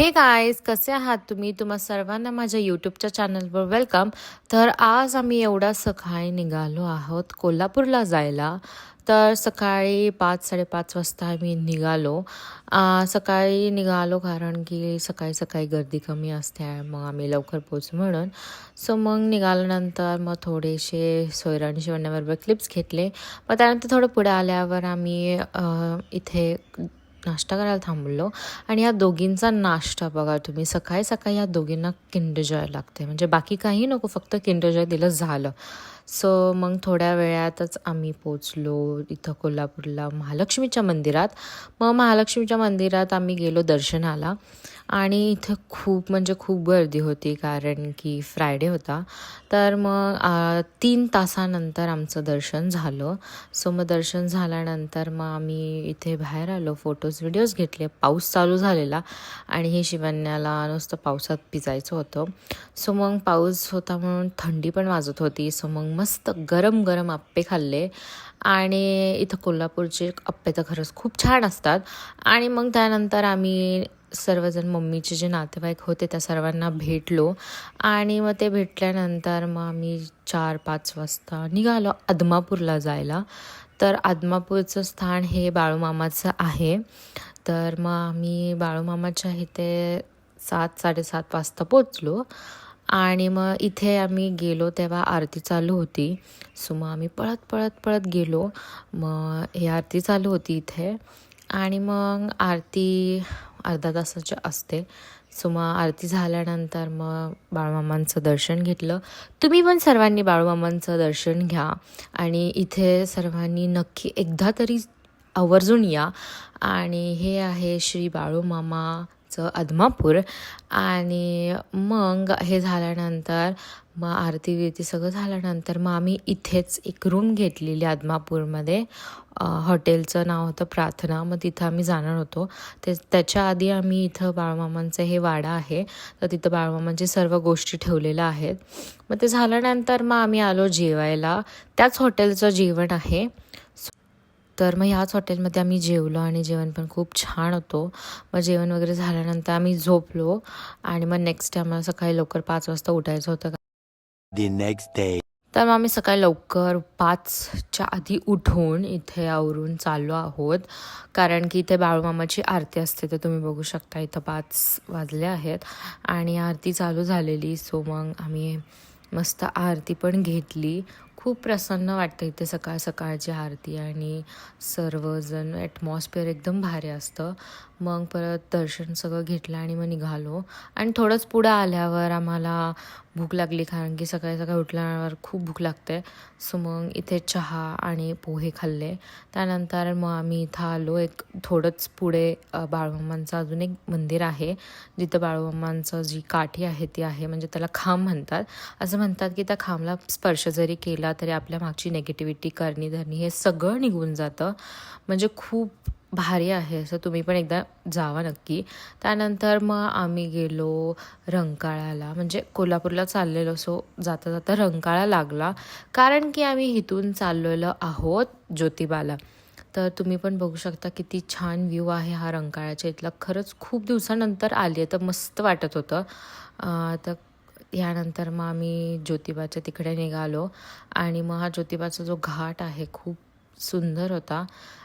हे गाईज, कसे आहात तुम्ही? तुम्हा सर्वांना माझ्या यूट्यूबच्या चॅनलवर वेलकम. तर आज आम्ही एवढा सकाळी निघालो आहोत कोल्हापूरला जायला. तर सकाळी 5-5:30 वाजता आम्ही निघालो. सकाळी निघालो कारण की सकाळी सकाळी गर्दी कमी असते, मग आम्ही लवकर पोचू म्हणून. सो मग निघाल्यानंतर मग थोडेसे सोयराणी शिवण्याबरोबर क्लिप्स घेतले. मग त्यानंतर थोडं पुढे आल्यावर आम्ही इथे नाश्ता करायला थांबलो. आणि या दोघींचा नाश्ता बघा तुम्ही, सकाळी सकाळी या दोघींना किंडर जॉय लागते, म्हणजे बाकी काही नको, फक्त किंडर जॉय दिलं झालं. सो मग थोड्या वेळातच आम्ही पोचलो इथं कोल्हापूरला महालक्ष्मीच्या मंदिरात. मग महालक्ष्मीच्या मंदिरात आम्ही गेलो दर्शनाला. आणि इथं खूप म्हणजे खूप गर्दी होती कारण की फ्रायडे होता. तर मग 3 तासानंतर आमचं दर्शन झालं. सो मग दर्शन झाल्यानंतर मग आम्ही इथे बाहेर आलो, फोटोज व्हिडिओज घेतले. पाऊस चालू झालेला आणि हे शिवण्याला नुसतं पावसात भिजायचं होतं. सो मग पाऊस होता म्हणून थंडी पण वाजत होती. सो मग मस्त गरम गरम आप्पे खाल्ले. आणि इथं कोल्हापूरचे आप्पे तर खरंच खूप छान असतात. आणि मग त्यानंतर आम्ही सर्वजण, मम्मीचे जे नातेवाईक होते त्या सर्वांना भेटलो. आणि मग ते भेटल्यानंतर मग आम्ही 4-5 वाजता निघालो आदमापूरला जायला. तर आदमापूरचं स्थान हे बाळूमामाचं आहे. तर मग आम्ही बाळूमामाच्या इथे 7-7:30 वाजता पोचलो. आणि मग इथे आम्ही गेलो तेव्हा आरती चालू होती. सो मग आम्ही पळत पळत पळत गेलो. मग ही आरती चालू होती इथे. आणि मग आरती अर्धा तासाची असते. सो मग आरती झाल्यानंतर मग बाळूमामांचं दर्शन घेतलं. तुम्ही पण सर्वांनी बाळूमामांचं दर्शन घ्या आणि इथे सर्वांनी नक्की एकदा तरी आवर्जून या. आणि हे आहे श्री बाळूमामाचं आदमापूर. आणि मग हे झाल्यानंतर मग आरती विरती सगळं झाल्यानंतर मग आम्ही इथेच एक रूम घेतलेली आदमापूरमध्ये. हॉटेलचं नाव होतं प्रार्थना. मग तिथं आम्ही जाणार होतो. त्याच्या आधी आम्ही इथं बाळूमामांचं हे वाडा आहे, तर तिथं बाळूमामांची सर्व गोष्टी ठेवलेल्या आहेत. मग ते झाल्यानंतर मग आम्ही आलो जेवायला. त्याच हॉटेलचं जेवण आहे. तर मग ह्याच हॉटेलमध्ये आम्ही जेवलो आणि जेवण पण खूप छान होतं. मग जेवण वगैरे झाल्यानंतर आम्ही झोपलो. आणि मग नेक्स्ट टाइम आम्हाला सकाळी लवकर 5 वाजता उठायचं होतं. The next day. तर मग आम्ही सकाळी लवकर 5च्या आधी उठून इथे आवरून चाललो आहोत, कारण की इथे बाळूमामाची आरती असते. तर तुम्ही बघू शकता इथं 5 वाजले आहेत आणि आरती चालू झालेली. सो मग आम्ही मस्त आरती पण घेतली. खूप प्रसन्न वाटतं इथे सकाळ सकाळची आरती आणि सर्वजण, ॲटमॉस्फिअर एकदम भारी असतं. मग परत दर्शन सगळं घेतलं आणि मग निघालो. आणि थोडंच पुढं आल्यावर आम्हाला भूक लागली, कारण की सकाळी सकाळी उठल्यावर खूप भूक लागते. सो मग इथे चहा आणि पोहे खाल्ले. त्यानंतर मग आम्ही इथं आलो. एक थोडंच पुढे बाळूमामांचं अजून एक मंदिर आहे, जिथं बाळूमामांचं जी काठी आहे ती आहे, म्हणजे त्याला खांब म्हणतात. असं म्हणतात की त्या खांबला स्पर्श जरी केला तरी आपल्या मागची नेगेटिव्हिटी, करणी धरणी हे सगळं निघून जातं. म्हणजे खूप भारी आहे. असं तुम्ही पण एकदा जावा नक्की. त्यानंतर मग आम्ही गेलो रंकाळ्याला, म्हणजे कोल्हापूरला चाललेलो. सो जाता जाता रंकाळा लागला, कारण की आम्ही इथून चाललेलो आहोत ज्योतिबाला. तर तुम्ही पण बघू शकता किती छान व्ह्यू आहे हा रंकाळ्याच्या इथला. खरंच खूप दिवसानंतर आली आहे तर मस्त वाटत होतं. तर यानंतर मग आम्ही ज्योतिबाच्या तिकडे निघालो. आणि मग हा ज्योतिबाचा जो घाट आहे खूप सुंदर होता.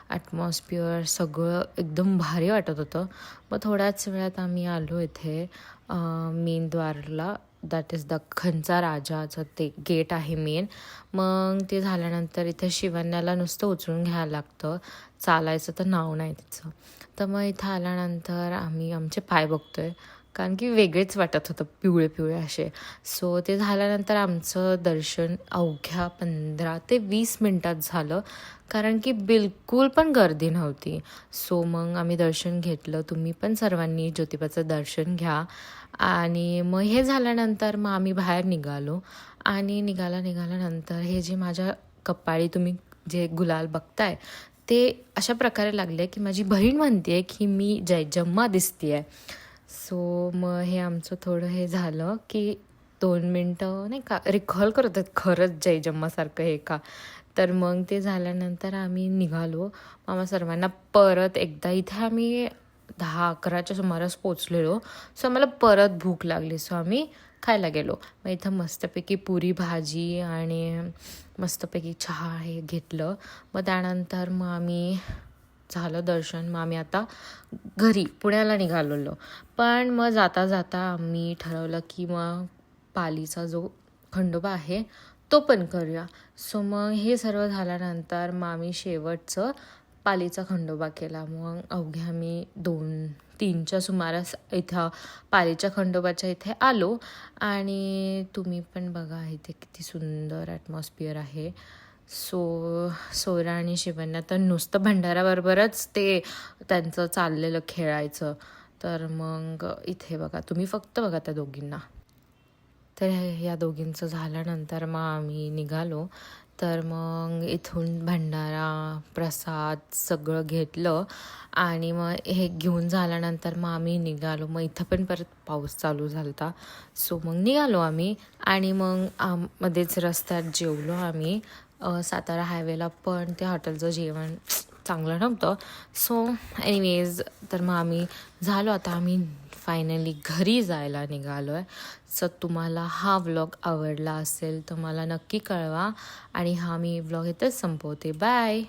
ॲटमॉस्फिअर सगळं एकदम भारी वाटत होतं. मग थोड्याच वेळात आम्ही आलो इथे मेन द्वारला. दॅट इज दख्खनचा राजाचं ते गेट आहे मेन. मग ते झाल्यानंतर इथे शिवण्याला नुसतं उचलून घ्यायला लागतं, चालायचं तर नाव नाही तिचं. तर मग इथं आल्यानंतर आम्ही आमचे पाय बघतोय, कारण की वेगळेच वाटत होतं, पिवळे पिवळे असे. सो ते झाल्यानंतर आमचं दर्शन अवघ्या 15 ते 20 मिनटात झालं, कारण की बिलकुल पण गर्दी नव्हती. सो मग आम्ही दर्शन घेतलं. तुम्ही पण सर्वांनी ज्योतिबाचं दर्शन घ्या. आणि मग हे झाल्यानंतर मग आम्ही बाहेर निघालो. आणि निघाल्यानंतर हे जे माझ्या कपाळी तुम्ही जे गुलाल बघताय ते अशा प्रकारे लागले की माझी बहीण म्हणते की मी जयजम्मा दिसते आहे. सो मग हे आमचं थोडं हे झालं की 2 मिनटं नाही का रिकॉल करत आहेत, खरंच जयजम्मासारखं हे का. तर मग ते झाल्यानंतर आम्ही निघालो. मग सर्वांना परत एकदा इथे आम्ही 10-11च्या सुमारास पोचलेलो. सो आम्हाला परत भूक लागली. सो आम्ही खायला गेलो. मग इथं मस्तपैकी पुरी भाजी आणि मस्तपैकी चहा हे घेतलं. मग त्यानंतर मग आम्ही झालं दर्शन. मग आम्ही आता घरी पुण्याला निघालेलो. पण मग जाता जाता आम्ही ठरवलं की मग पालीचा जो खंडोबा आहे तो पण करूया. सो मग हे सर्व झाल्यानंतर मग आम्ही शेवटचं पालीचा खंडोबा केला. मग अवघे आम्ही 2-3च्या सुमारास इथं पालीच्या खंडोबाच्या इथे आलो. आणि तुम्ही पण बघा इथे किती सुंदर ॲटमॉस्फिअर आहे. सोयरा आणि शिवण्या तर नुसतं भंडाऱ्याबरोबरच ते त्यांचं चाललेलं खेळायचं. तर मग इथे बघा, तुम्ही फक्त बघा त्या दोघींना. तर या दोघींचं झाल्यानंतर मग आम्ही निघालो. तर मग इथून भंडारा प्रसाद सगळं घेतलं आणि मग हे घेऊन झाल्यानंतर मग आम्ही निघालो. मग इथं पण परत पाऊस चालू झाला होता. सो मग निघालो आम्ही आणि मग मध्येच रस्त्यात जेवलो आम्ही. सातारा हायवेला पण त्या हॉटेलचं जेवण चांगलं नव्हतं. सो एनिवेज तर मग आम्ही झालो. आता आम्ही फायनली घरी जायला निघालो आहे. सो तुम्हाला हा व्लॉग आवडला असेल तर मला नक्की कळवा. आणि हा मी व्लॉग इथेच संपवते. बाय.